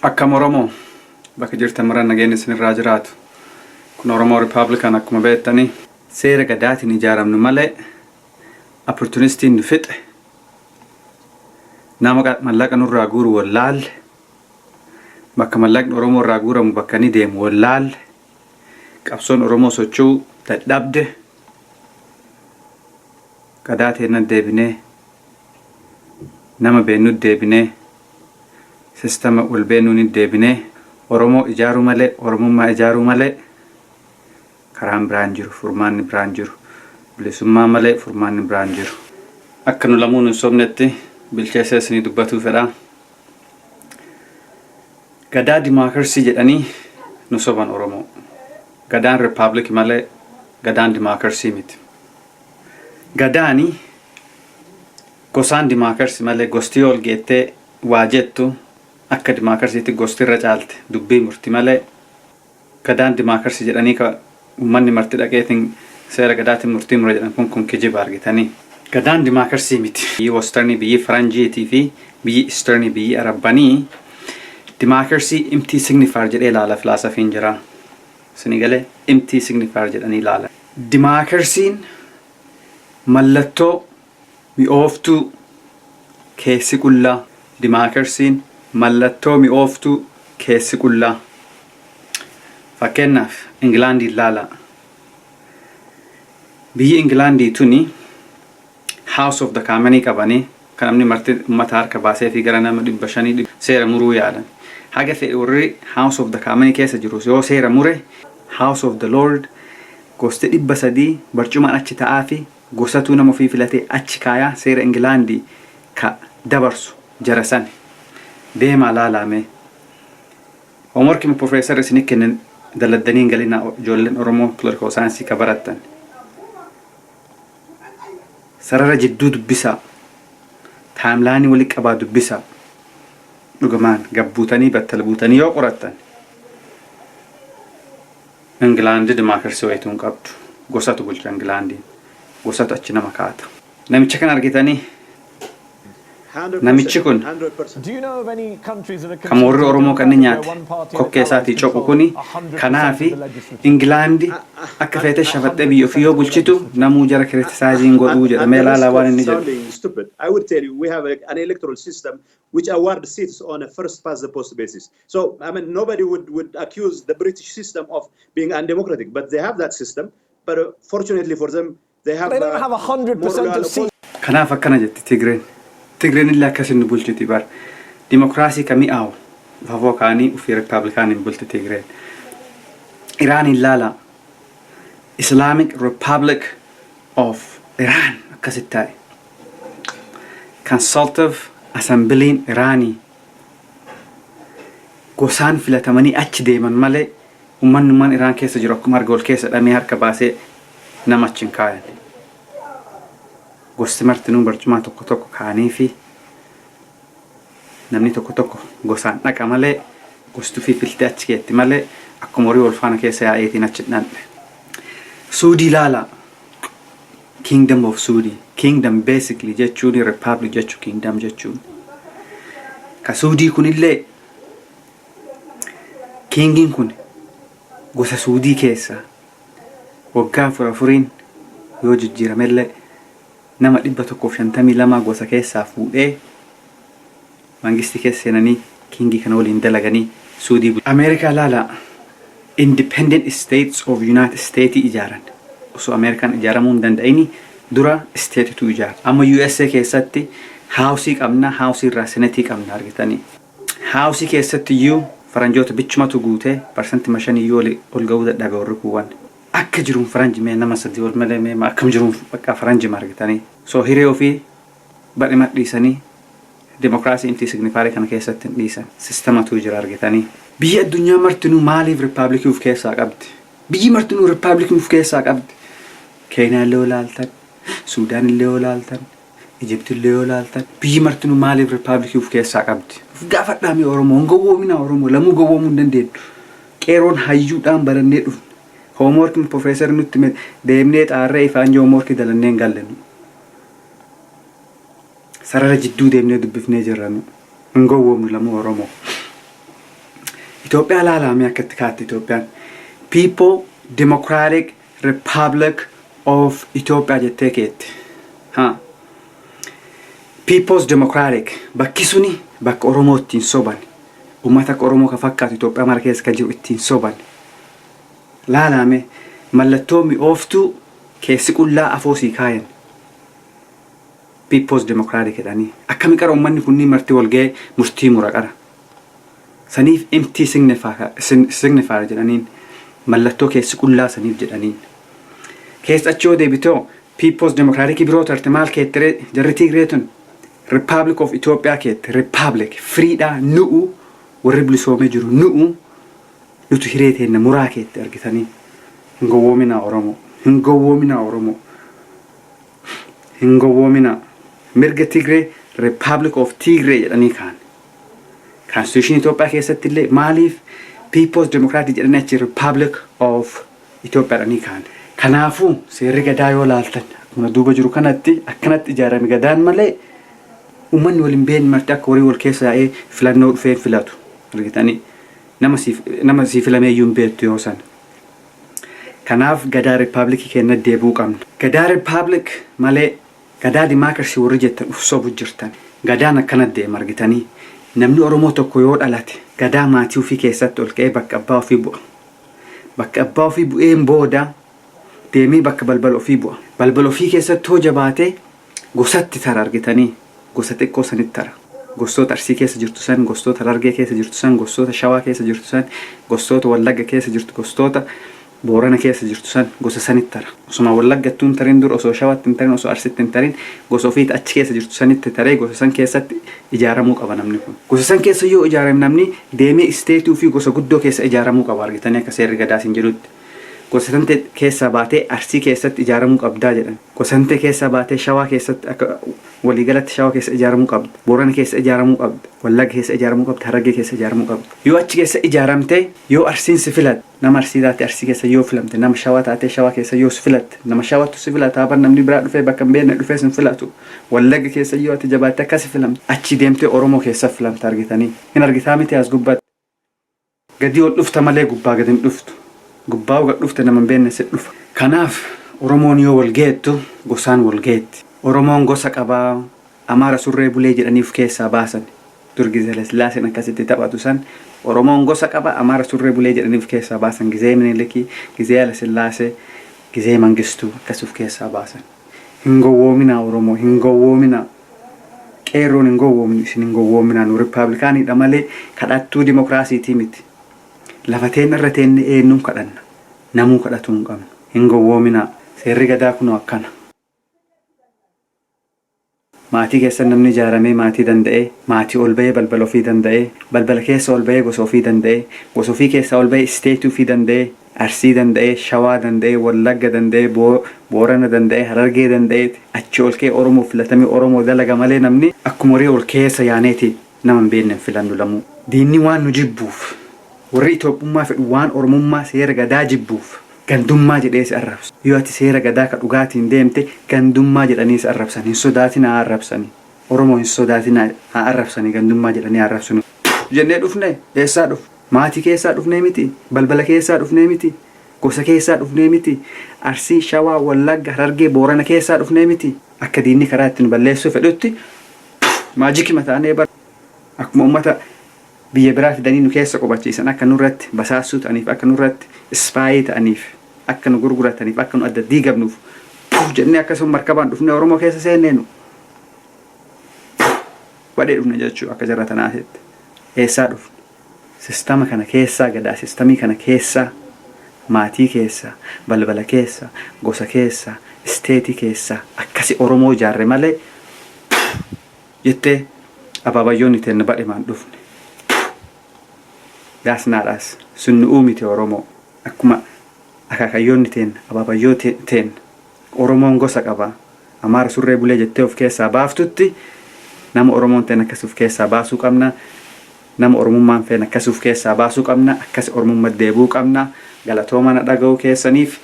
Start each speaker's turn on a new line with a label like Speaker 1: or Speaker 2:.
Speaker 1: Akkam Oromoo bakka jirtan maran nageenya isinirraa jiraatu. Kun Oromoo Republican akkuma beektanii seera gadaatiin ijaaramnu malee opportunistiin nu fixe nama mallaqa nurraa guuru wallaalle bakka mallaqni Oromoo irraa guuramu bakka ni deemu wallaalle qabsoon Oromoo socho'uu dadhabde gadaatiin deebinee nama beennu deebinee sistema wal beenuun deebinee Oromoo ijaaruu malee Oromummaa ijaaruu malee karaan biraan jiru furmaanni biraan jiru bilisummaa malee furmaanni biraan jiru akka nu lamuun hin sobnetti bilcheessee isinii dubbatuu fedha. Gadaa Democracy jedhanii nu soban Oromoo. Gadaan Republic malee gadaan Democracy miti. Gadaani gosaan Democracy malee gosti ol geettee waa jettu akka Democracytti gosti irra caalte dubbii murtii malee gadaan Democracy jedhanii ka ummanni marti dhaqeetiin seera gadaatiin murtii mura jedhan kun kijiba argitanii. Gadaan Democracy miti. Biyyi Western biyyi Faranjiitii fi biyyi Eastern biyyi Arabbanii Democracy imtii signifier jedhee ilaala filaasafiin jira. Sinigalee imtii signifier jedhanii ilaala. Democracy'n mallattoo mi'ooftuu keessi qullaa. Democracy'n mallattoo mi'ooftuu keessi qullaa. Fakkeenyaaf England ilaala. Biyyi England tuni House of the Commons qabanii kan namni marti ummata harka baasee fi gara nama 500 seera muruu yaadan. Haga fedhe warri House of the Commons keessa jiru yoo seera mure House of the Lord gosti 300 barcumaan achi ta'aa fi gosatu nama ofii filatee achi kaayaa seera England ka dabarsu jarasan deemaa laalame. Homework professor isin kennan daladdaniin galina ijoolleen Oromoo political science ka barattan. Sarara jidduu dubbisaa. Timeline wali qabaa dubbisaa. Dhugumaan gabbuutanii battala buutanii yoo qorattan. England Democracy wayituun qabdu. Gosatu bulcha Englandiin. Gosatu achi nama kaata. Namicha kan argitanii namichi kun kan warri Oromoo kan nyaate kokkee isaatii coqu kuni kanaafi England akka feete shafaxxee biyya ofii yoo bulchitu namuu jara criticize godhuu jedhamee ilaalaa waan inni jedhu.
Speaker 2: I would tell you we have an electoral system which award seats on a first past the post basis. So I mean nobody would accuse the British system of being undemocratic, but they have that system. But fortunately for them they don't
Speaker 3: have 100% of seats.
Speaker 1: Kanaaf akkana jetti Tigreen. Tigreen illee akkasin bulchiti bar. Dimokiraasii kamii aawu fafoo kaanii ufii Republikaaniin bulti Tigreen. Iraan ilaala Islamic Republic of Iran akkasit taa'e. Consultative Assembly'n Iraanii gosaan filatamanii achi deeman malee uummanummaan Iraan keessa jiru akkuma arga ol keessa dhamee harka baasee nama achiin kaayan. Gosti martinuu barcumaa tokko tokko kaanii fi namni tokko tokko gosaan dhaqa malee gostu fi filtee achi keetti malee akkuma horii wal faana keessa yaa'eetiin achi dhandhe. Suudii ilaala. Kingdom of Suudi. Kingdom basically jechuun republic jechuu kingdom jechuun. Ka Suudii kunillee kingiin kun gosa Suudii keessa waggaa 4 yoo jijjiiramellee nama 152 gosa keessaa fuudhee mangisti keessa seenanii kingii kana waliin dalaganii Suudii Ameerikaa laala independent states of United States ijaaran. Osoo Ameerikaan ijaaramuu hin danda'ini dura statetu ijaara. Amma USA keessatti house qabna house irraa senatii qabna argitanii. House keessatti iyyuu faranjoota bichumatu guutee parsantii 5 iyyuu ol ga'uu dadhabe warri kuwwan. Akka jiruun faranji mee nama 3 wal malee mee akkam jiruun bakka faranji margitanii. So hiree ofii badhima dhiisanii Democracy imtii signifier kana keessatti dhiisan sistematu jira argitanii. Biyya addunyaa martinuu maaliif Republic of keessaa qabdi? Biyyi martinuu Republic of keessaa qabdi. Keenyaa illee olaaltan, Suudaan illee olaaltan, Egypt illee olaaltan. Biyyi martinuu maaliif Republic of keessaa qabdi? Gaafadhaami Oromoo gowwoomina Oromoo lamuu gowwoomuu hin dandeenyu. Qeeroon hayyuudhaan barannee dhufne. Homework professor nutti deemnee xaarree ifaan homework dalannee hin gallennu. Sarara jidduu deemnee dubbifnee jirran. Ngowwoomnu lamuu Oromoo. Itoophiyaa laalame akkatti kaatti Itoophiyaan People Democratic Republic of Ethiopia jettee keetti. People's Democratic bakki suni bakka Oromoo ittiin soban. Uummata Oromoo ka fakkaatu Itoophiyaa mara keessa ka jiru ittiin soban. Laalame mallattoo mi'ooftuu keessi qullaa afoosii kaayan. People's Democratic jedhanii akkami qara uummanni kunniin marti wal ga'ee murtii mura qara. Saniif empty signifier jedhaniin mallattoo keessi qullaa saniif jedhaniin. Keessa achoo deebitoo People's Democratic biroo tarte maal keettere jarri Tigreetun Republic of Ethiopia keette Republic freedhaa nu'u warri bilisoomee jiru nu'u nutu hiree teenna muraa keette argitanii. Hin gowwoominaa Oromoo. Hin gowwoominaa Oromoo. Hin gowwoominaa. Mirga Tigree Republic of Tigray jedhanii kaan. Constitution Ethiopia keessatti illee maaliif People's Democratic jedhanii achi Republic of Ethiopia jedhanii kaan. Kanaafuu seerri gadaa yoo laaltan akkuma duuba jiru kanatti akkanatti ijaarame gadaan malee uummanni waliin beekni marti akka horii wal keessa yaa'ee filannoo dhufee filatu argitanii nama sii filamee iyyuu hin beektu yoo san. Kanaaf gadaa Republic kenna deebuu qabna. Gadaa Republic malee gadaa Democracy warri jettan ufsobu jirtan. Gadaan akkanatti deema argitanii namni Oromoo tokko yoo dhalate gadaa maatii ofii keessatti ol ka'ee bakka abbaa ofii bu'a. Bakka abbaa ofii bu'een booda deemee bakka balbala ofii bu'a. Balbala ofii keessatti hoo jabaatee gosatti tara argitanii gosa xiqqoo sanitti tara. Gosoota Arsii keessa jirtu san, gosoota Harargee keessa jirtu san, gosoota Shawaa keessa jirtu san, gosoota Wallagga keessa jirtu, gosoota Boorana keessa jirtu san gosa sanitti tara. Osuma Wallaggattuu hin tarin dur osoo Shawaatti hin tarin osoo Arsitti hin tarin gosa ofiitti achi keessa jirtu sanitti taree gosa san keessatti ijaaramuu qaba namni kun. Gosa san keessa yoo ijaarame namni deemee isteetii fi gosa guddoo keessa ijaaramuu qaba argitanii akka seerri gadaa siin jedhutti. Gosa sante keessaa baatee Arsii keessatti ijaaramuu qabdaa jedhan. Gosa sante keessaa baatee Shawaa keessatti akka waliigalatti Shawaa keessa ijaaramuu qabda. Boorana keessa ijaaramuu qabda. Wallagga keessa ijaaramuu qabda. Harargee keessa ijaaramuu qabda. Yoo achi keessa ijaaramtee yoo Arsiin si filatte nama Arsii taate Arsii keessa yoo filamte nama Shawaa taate Shawaa keessa yoo si filatte nama Shawaattu si filata bar namni biraa dhufee bakka hin beekne dhufee sin filatu. Wallagga keessa yoo ati jabaatte akka si filamte achi deemtee Oromoo keessa filamte argitanii. Hin argitaa miti as gubbaatti. Gadi ol dhufta malee gubbaa gadi hin dhuftu. Gubbaa uga dhufte nama hin beekne si dhufa. Kanaaf Oromoon yoo wal geettu gosaan wal geetti. Oromoon gosa qabaa Amaara surree bulee jedhaniif keessaa baasan. Durgi Sillaaseen akkasitti taphatu san Oromoon gosa qaba Amaara surree bulee jedhaniif keessaa baasan. Gizee Minilikii, Gizee Haile Sillaasee, Gizee Mangistuu akkasuuf keessaa baasan. Hin gowwoominaa Oromoo, hin gowwoominaa. Qeerroon hin gowwoominu, isin hin gowwoominaa. Nu Rippaabilikaaniidha malee kadhattuu dimokiraasiitii miti. Lafateen irra teenne eenyuun kadhanna. Namuu kadhatuu hin qabnu. Hin gowwoominaa. Seerri gadaa kunoo akkana. Maatii keessa namni ijaaramee maatii danda'ee, maatii ol bahee balbala ofii danda'ee, balbala keessa ol bahee gosa ofii danda'ee, gosa ofii keessa ol bahee isteetii ofii danda'ee, Arsii danda'ee, Shawaa danda'ee, Wallagga danda'ee, Boorana danda'ee, Harargee danda'ee, achi ol ka'ee Oromoo filatamee Oromoo dalaga malee namni akkuma horii ol keessa yaaneeti nama hin beekne filannu lamuu. Diinni waan nu jibbuuf. Warri Itoophummaa fedhu waan Oromummaa seera gadaa jibbuuf gandummaa jedhee si arrabsu. Yoo ati seera gadaa ka dhugaatiin deemte gandummaa jedhanii si arrabsan. Hin sodaatin haa arrabsanii. Oromoo hin sodaatin haa arrabsanii gandummaa jedhanii arrabsanii. Jennee dhufne eessaa dhufu? Maatii keessaa dhufnee miti. Balbala keessaa dhufnee miti. Gosa keessaa dhufnee miti. Arsii, Shawaa, Wallagga, Harargee, Boorana keessaa dhufnee miti. Akka diinni karaa ittiin balleessuu fedhutti maajikii mataanee bara. Akkuma uummata biyya biraa fidanii nu keessa qubachiisan akka nurratti basaasuu ta'aniif akka nurratti ispaayii ta'aniif akka nu gurgurataniif akka nu adda diigabnuuf jennee akkasuma markabaan dhufnee Oromoo keessa seennee nu badhee dhufne jechuu akka jarra tanaasetti. Eessaa dhufne? Sistama kana keessaa gadaa sistamii kana keessaa maatii keessaa balbala keessaa gosa keessaa isteetii keessaa akkasi Oromoo ijaarre malee jettee abaabayyoonni teenna badhemaan dhufne. Gaasnaadhaas sunni uumite Oromoo akkuma akaakayyoonni teen abaabayyoo teen Oromoon gosa qaba Amaara surree bulee jettee of keessaa baaftutti nama Oromoon teen akkasuuf keessaa baasuu qabna. Nama Oromummaan feen akkasuuf keessaa baasuu qabna. Akkas Oromummaa deebuu qabna. Galatooma na dhaga'uu keessaniif